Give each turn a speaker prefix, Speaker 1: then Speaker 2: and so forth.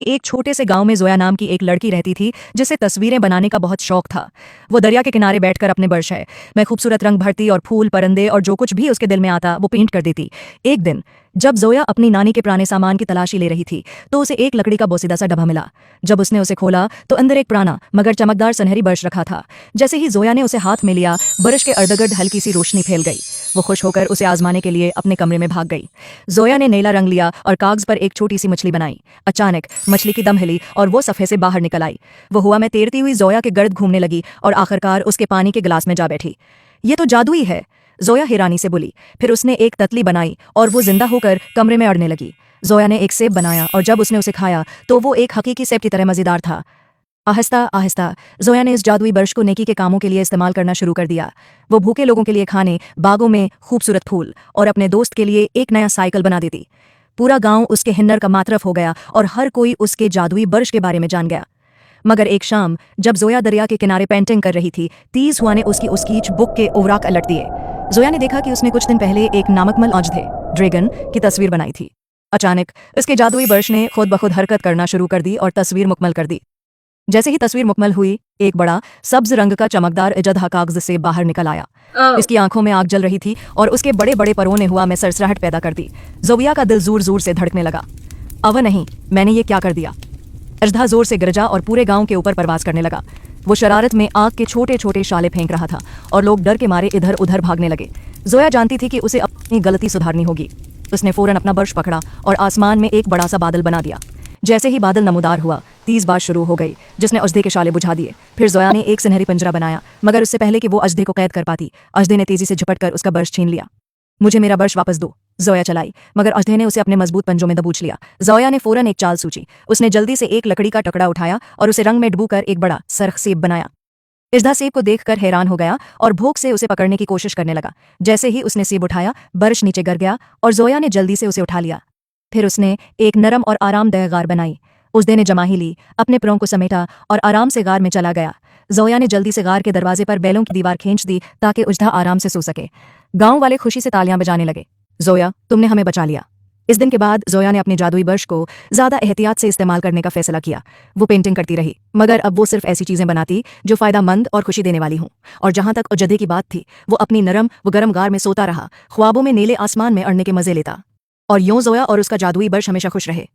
Speaker 1: एक छोटे से गांव में जोया नाम की एक लड़की रहती थी जिसे तस्वीरें बनाने का बहुत शौक था। वो दरिया के किनारे बैठकर अपने ब्रश है मैं खूबसूरत रंग भरती और फूल परंदे और जो कुछ भी उसके दिल में आता वो पेंट कर देती। एक दिन जब जोया अपनी नानी के पुराने सामान की तलाशी ले रही थी तो उसे एक लकड़ी का बोसीदा सा डब्बा मिला। जब उसने उसे खोला तो अंदर एक पुराना मगर चमकदार सुनहरी ब्रश रखा था। जैसे ही जोया ने उसे हाथ में लिया ब्रश के अर्धगर्द हल्की सी रोशनी फैल गई। वो खुश होकर उसे आजमाने के लिए अपने कमरे में भाग गई। जोया ने नीला रंग लिया और कागज पर एक छोटी सी मछली बनाई। अचानक मछली की दम हिली और वो सफ़े से बाहर निकल आई। वो हवा में तैरती हुई जोया के गर्द घूमने लगी और आखिरकार उसके पानी के गिलास में जा बैठी। ये तो जादुई है, जोया हैरानी से बोली। फिर उसने एक ततली बनाई और वो जिंदा होकर कमरे में अड़ने लगी। जोया ने एक सेब बनाया और जब उसने उसे खाया तो वो एक हकीकी सेब की तरह मज़ेदार था। आहिस्ता आहिस्ता जोया ने इस जादुई ब्रश को नेकी के कामों के लिए इस्तेमाल करना शुरू कर दिया। वो भूखे लोगों के लिए खाने, बागों में खूबसूरत फूल और अपने दोस्त के लिए एक नया साइकिल बना देती। पूरा गांव उसके हिन्नर का मातरफ हो गया और हर कोई उसके जादुई ब्रश के बारे में जान गया। मगर एक शाम जब जोया दरिया के किनारे पेंटिंग कर रही थी, तेज हुआ ने उसकी स्केच बुक के ओवराक अलट दिए। जोया ने देखा कि उसने कुछ दिन पहले एक नामकमल औषधे ड्रैगन की तस्वीर बनाई थी। अचानक उसके जादुई ब्रश ने खुद ब खुद हरकत करना शुरू कर दी और तस्वीर मुकम्मल कर दी। जैसे ही तस्वीर मुकम्मल हुई, एक बड़ा सब्ज रंग का चमकदार इजदहा कागज से बाहर निकल आया। इसकी आंखों में आग जल रही थी और उसके बड़े बड़े परों ने हुआ में सरसराहट पैदा कर दी। जोया का दिल जोर जोर से धड़कने लगा। अब नहीं, मैंने ये क्या कर दिया। अजदहा जोर से गरजा और पूरे गांव के ऊपर परवास करने लगा। वो शरारत में आग के छोटे छोटे शाले फेंक रहा था और लोग डर के मारे इधर उधर भागने लगे। जोया जानती थी कि उसे अपनी गलती सुधारनी होगी। उसने फौरन अपना ब्रश पकड़ा और आसमान में एक बड़ा सा बादल बना दिया। जैसे ही बादल नमूदार हुआ, तेज बारिश शुरू हो गई जिसने अजदे के शाले बुझा दिए। फिर जोया ने एक सुनहरी पिंजरा बनाया, मगर उससे पहले कि वो अजदे को कैद कर पाती, अजदे ने तेजी से झपटकर उसका ब्रश छीन लिया। मुझे मेरा ब्रश वापस दो, जोया चलाई, मगर अजदे ने उसे अपने मजबूत पंजों में दबोच लिया। जोया ने फौरन एक चाल सूझी। उसने जल्दी से एक लकड़ी का टुकड़ा उठाया और उसे रंग में डुबोकर एक बड़ा सरख सेब बनाया। अजदा सेब को देखकर हैरान हो गया और भूख से उसे पकड़ने की कोशिश करने लगा। जैसे ही उसने सेब उठाया, ब्रश नीचे गिर गया और जोया ने जल्दी से उसे उठा लिया। फिर उसने एक नरम और आरामदेह गार बनाई। उजदे ने जमा ही ली, अपने पैरों को समेटा और आराम से गार में चला गया। जोया ने जल्दी से गार के दरवाजे पर बैलों की दीवार खींच दी ताकि उजदा आराम से सो सके। गांव वाले खुशी से तालियां बजाने लगे। जोया, तुमने हमें बचा लिया। इस दिन के बाद जोया ने अपने जादुई ब्रश को ज्यादा एहतियात से इस्तेमाल करने का फैसला किया। वो पेंटिंग करती रही, मगर अब वो सिर्फ ऐसी चीजें बनाती जो फायदेमंद और खुशी देने वाली हों। और जहां तक उजदे की बात थी, वो अपनी नरम व गर्म गार में सोता रहा, ख्वाबों में नीले आसमान में अड़ने के मजे लेता। और यूं जोया और उसका जादुई ब्रश हमेशा खुश रहे।